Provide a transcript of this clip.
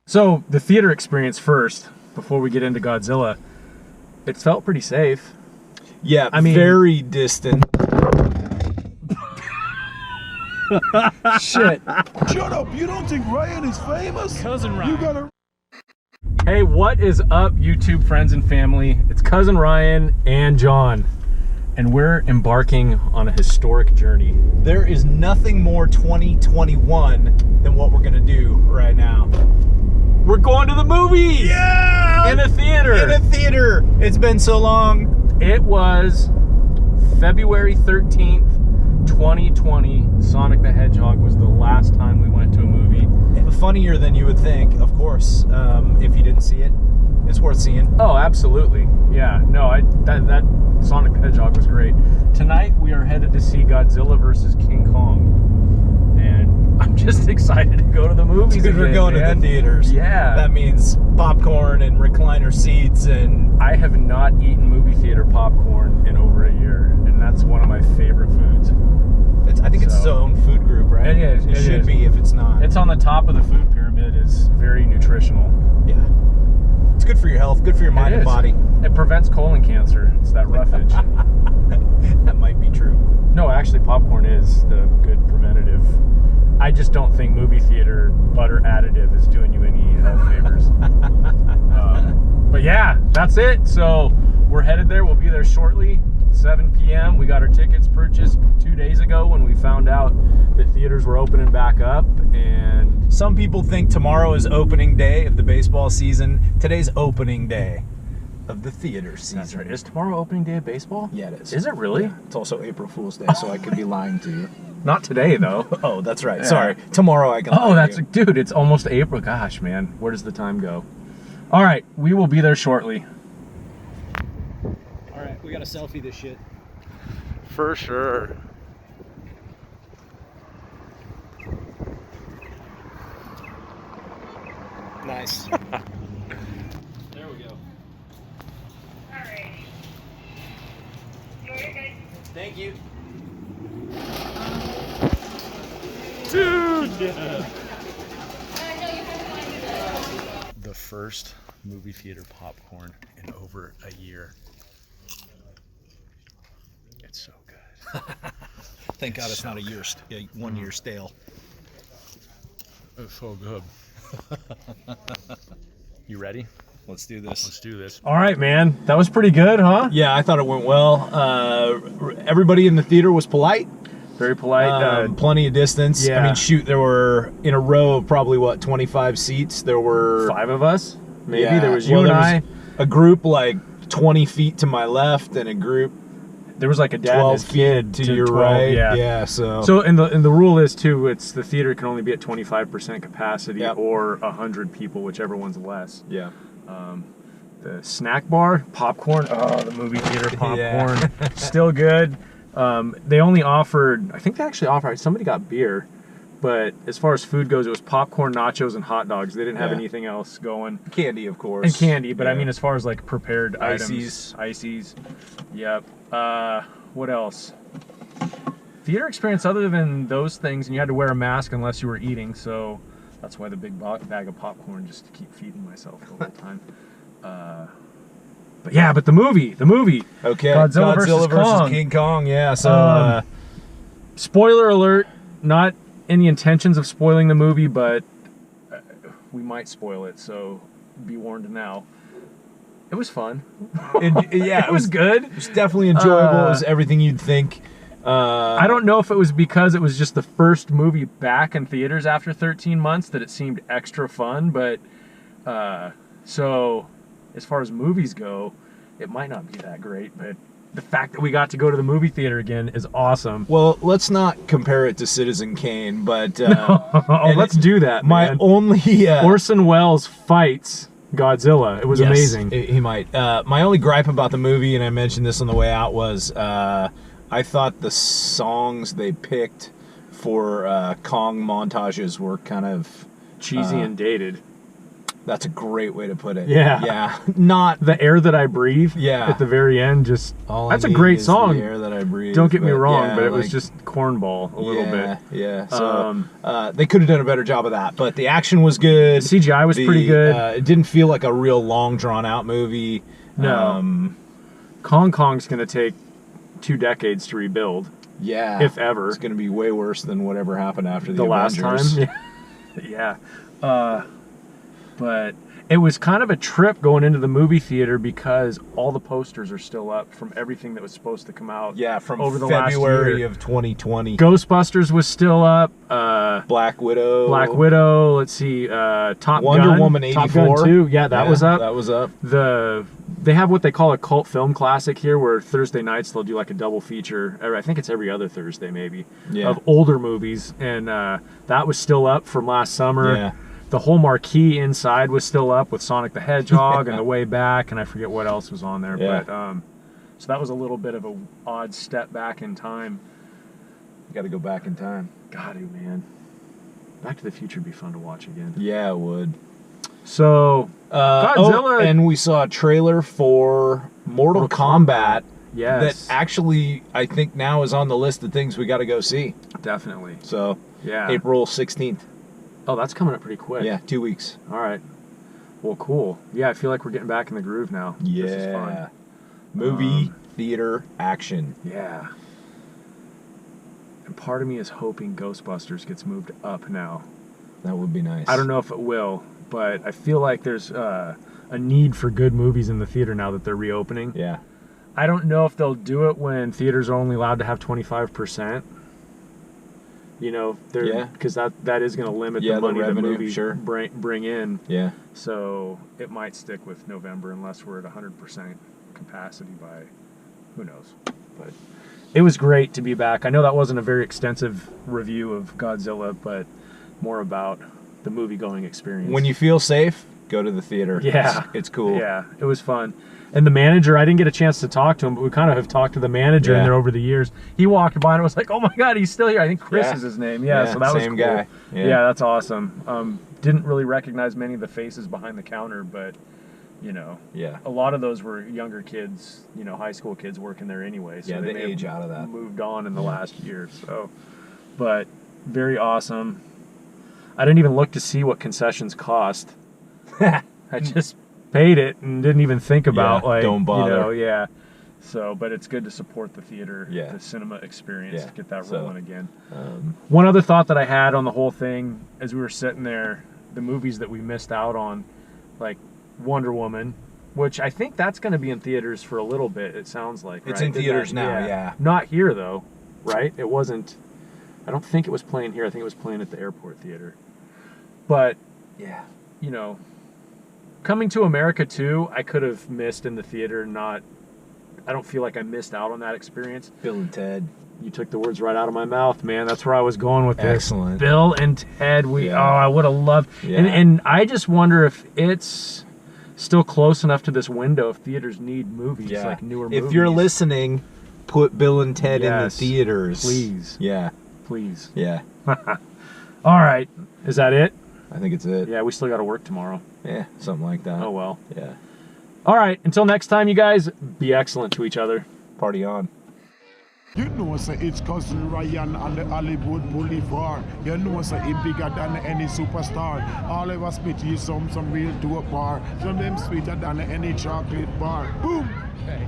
So, the theater experience first, before we get into Godzilla, it felt pretty safe. Yeah, I mean, very distant. Shit. Shut up! You don't think Ryan is famous? Cousin Ryan. You gotta. Hey, what is up, YouTube friends and family? It's Cousin Ryan and John, and we're embarking on a historic journey. There is nothing more 2021 than what we're gonna do right now. We're going to the movies! Yeah! In a theater! In a theater! It's been so long. It was February 13th, 2020. Sonic the Hedgehog was the last time we went to a movie. Funnier than you would think, of course. If you didn't see it, it's worth seeing. Oh, absolutely. Yeah, no, that Sonic the Hedgehog was great. Tonight we are headed to see Godzilla versus King Kong. And I'm just excited to go to the movies Dude, we're again, going man. to the theaters. Yeah. That means popcorn and recliner seats and... I have not eaten movie theater popcorn in over a year, and that's one of my favorite foods. I think it's its own food group, right? It is. It should be if it's not. It's on the top of the food pyramid. Is very nutritional. Yeah. It's good for your health, good for your mind and body. It prevents colon cancer. It's that roughage. That might be true. No, actually, popcorn is the good preventative. I just don't think movie theater butter additive is doing you any health favors. But yeah, that's it. So we're headed there. We'll be there shortly. 7 p.m. We got our tickets purchased 2 days ago when we found out that theaters were opening back up. And some people think tomorrow is opening day of the baseball season. Today's opening day of the theater season. That's right. Is tomorrow opening day of baseball? Yeah, it is. Is it really? Yeah. It's also April Fool's Day, so I could be lying to you. Not today, though. Oh, that's right. Yeah. Sorry. Tomorrow I can lie Oh, that's to you. dude. It's almost April. Gosh, man, where does the time go? All right, we will be there shortly. All right, we got to selfie this shit. For sure. Nice. There we go. Alright. Thank you. Dude! Yeah. The first movie theater popcorn in over a year. It's so good. Thank God it's not a year, 1 year stale. It's so good. You ready? Let's do this. Let's do this. All right, man. That was pretty good, huh? Yeah, I thought it went well. Everybody in the theater was polite. Very polite. Plenty of distance. Yeah. I mean, shoot, there were, in a row of probably, 25 seats? There were... 5 of us? Maybe. Yeah. There was you and I. A group like 20 feet to my left and a group... There was like a dad and his kid to your 12, right. Yeah. So and the rule is too, it's the theater can only be at 25% capacity. Yep. Or 100 people, whichever one's less. Yeah. The snack bar, popcorn. Oh, the movie theater popcorn, Yeah. still good. They only offered, I think they actually offered, somebody got beer, but as far as food goes, it was popcorn, nachos, and hot dogs. They didn't have Yeah. anything else going. Candy, of course. And candy, but I Yeah. mean, as far as like prepared Ices. items, ices. Yep. What else? Theater experience other than those things, and you had to wear a mask unless you were eating, so that's why the big bag of popcorn just to keep feeding myself the whole time. But yeah, but the movie. Okay. Godzilla versus Kong. King Kong. Yeah. So. Spoiler alert. Not in the intentions of spoiling the movie, but we might spoil it, so be warned now. It was fun. Yeah, it was good. It was definitely enjoyable. It was everything you'd think. I don't know if it was because it was just the first movie back in theaters after 13 months that it seemed extra fun, but so as far as movies go, it might not be that great, but the fact that we got to go to the movie theater again is awesome. Well, let's not compare it to Citizen Kane, but let's do that. My man. only Orson Welles fights Godzilla. It was amazing. He might. My only gripe about the movie, and I mentioned this on the way out, was I thought the songs they picked for Kong montages were kind of cheesy and dated. That's a great way to put it. Yeah. Yeah. Not The Air That I Breathe. Yeah. At the very end, just all I that's a need great is song. The air that I breathe. Don't get me but wrong, yeah, but it was like, just cornball a little bit. Yeah. So they could have done a better job of that, but the action was good. CGI was pretty good. It didn't feel like a real long, drawn out movie. No. Hong Kong's going to take 2 decades to rebuild. Yeah. If ever. It's going to be way worse than whatever happened after the last Avengers. time. Yeah. But it was kind of a trip going into the movie theater because all the posters are still up from everything that was supposed to come out. Yeah, from over the February last year. of 2020. Ghostbusters was still up. Black Widow. Let's see. Top Wonder Gun. Woman Top 84. Gun 2. Yeah, that was up. That was up. They have what they call a cult film classic here, where Thursday nights they'll do like a double feature. Or I think it's every other Thursday maybe, of older movies, and that was still up from last summer. Yeah. The whole marquee inside was still up with Sonic the Hedgehog and The Way Back, and I forget what else was on there. Yeah. But so that was a little bit of a odd step back in time. You got to go back in time. God, man, Back to the Future would be fun to watch again. Yeah, it would. So Godzilla, and we saw a trailer for Mortal Kombat. Yes, That actually I think now is on the list of things we got to go see. definitely. So Yeah. April 16th. Oh, that's coming up pretty quick. Yeah, 2 weeks. All right. Well, cool. Yeah, I feel like we're getting back in the groove now. Yeah. This is fun. Movie, theater, action. Yeah. And part of me is hoping Ghostbusters gets moved up now. That would be nice. I don't know if it will, but I feel like there's a need for good movies in the theater now that they're reopening. Yeah. I don't know if they'll do it when theaters are only allowed to have 25%. You know, because that is going to limit the money revenue, the movies sure. bring in. Yeah. So it might stick with November unless we're at 100% capacity by who knows. But it was great to be back. I know that wasn't a very extensive review of Godzilla, but more about the movie-going experience. When you feel safe, go to the theater. Yeah. It's cool. Yeah, it was fun. And the manager, I didn't get a chance to talk to him, but we kind of have talked to the manager in there over the years. He walked by and I was like, oh my God, he's still here. I think Chris is his name. Yeah, so that was same cool. guy. Yeah, that's awesome. Didn't really recognize many of the faces behind the counter, but, you know, a lot of those were younger kids, you know, high school kids working there anyway. So they may age have out of that. moved on in the last year. So, but very awesome. I didn't even look to see what concessions cost. I just paid it and didn't even think about don't bother. you know, So, but it's good to support the theater, the cinema experience, Yeah. get that So, rolling again. One other thought that I had on the whole thing as we were sitting there, the movies that we missed out on, like Wonder Woman, which I think that's going to be in theaters for a little bit. It sounds like It's right? in theaters now. Yeah. Not here though, right? It wasn't. I don't think it was playing here. I think it was playing at the airport theater. But Yeah. you know, Coming to America 2, I could have missed in the theater. I don't feel like I missed out on that experience. Bill and Ted. You took the words right out of my mouth, man. That's where I was going with this. Excellent. Bill and Ted. I would have loved. Yeah. And I just wonder if it's still close enough to this window if theaters need movies, like newer movies. If you're listening, put Bill and Ted in the Yes, theaters. please. Yeah. Please. Yeah. All right. Is that it? I think it's it. Yeah, we still got to work tomorrow. Yeah, something like that. Oh, well. Yeah. All right. Until next time, you guys, be excellent to each other. Party on. You know, say it's cousin Ryan on the Hollywood Boulevard. You know, say he bigger than any superstar. All of us spit you some real dope bar. Some them sweeter than any chocolate bar. Boom! Hey.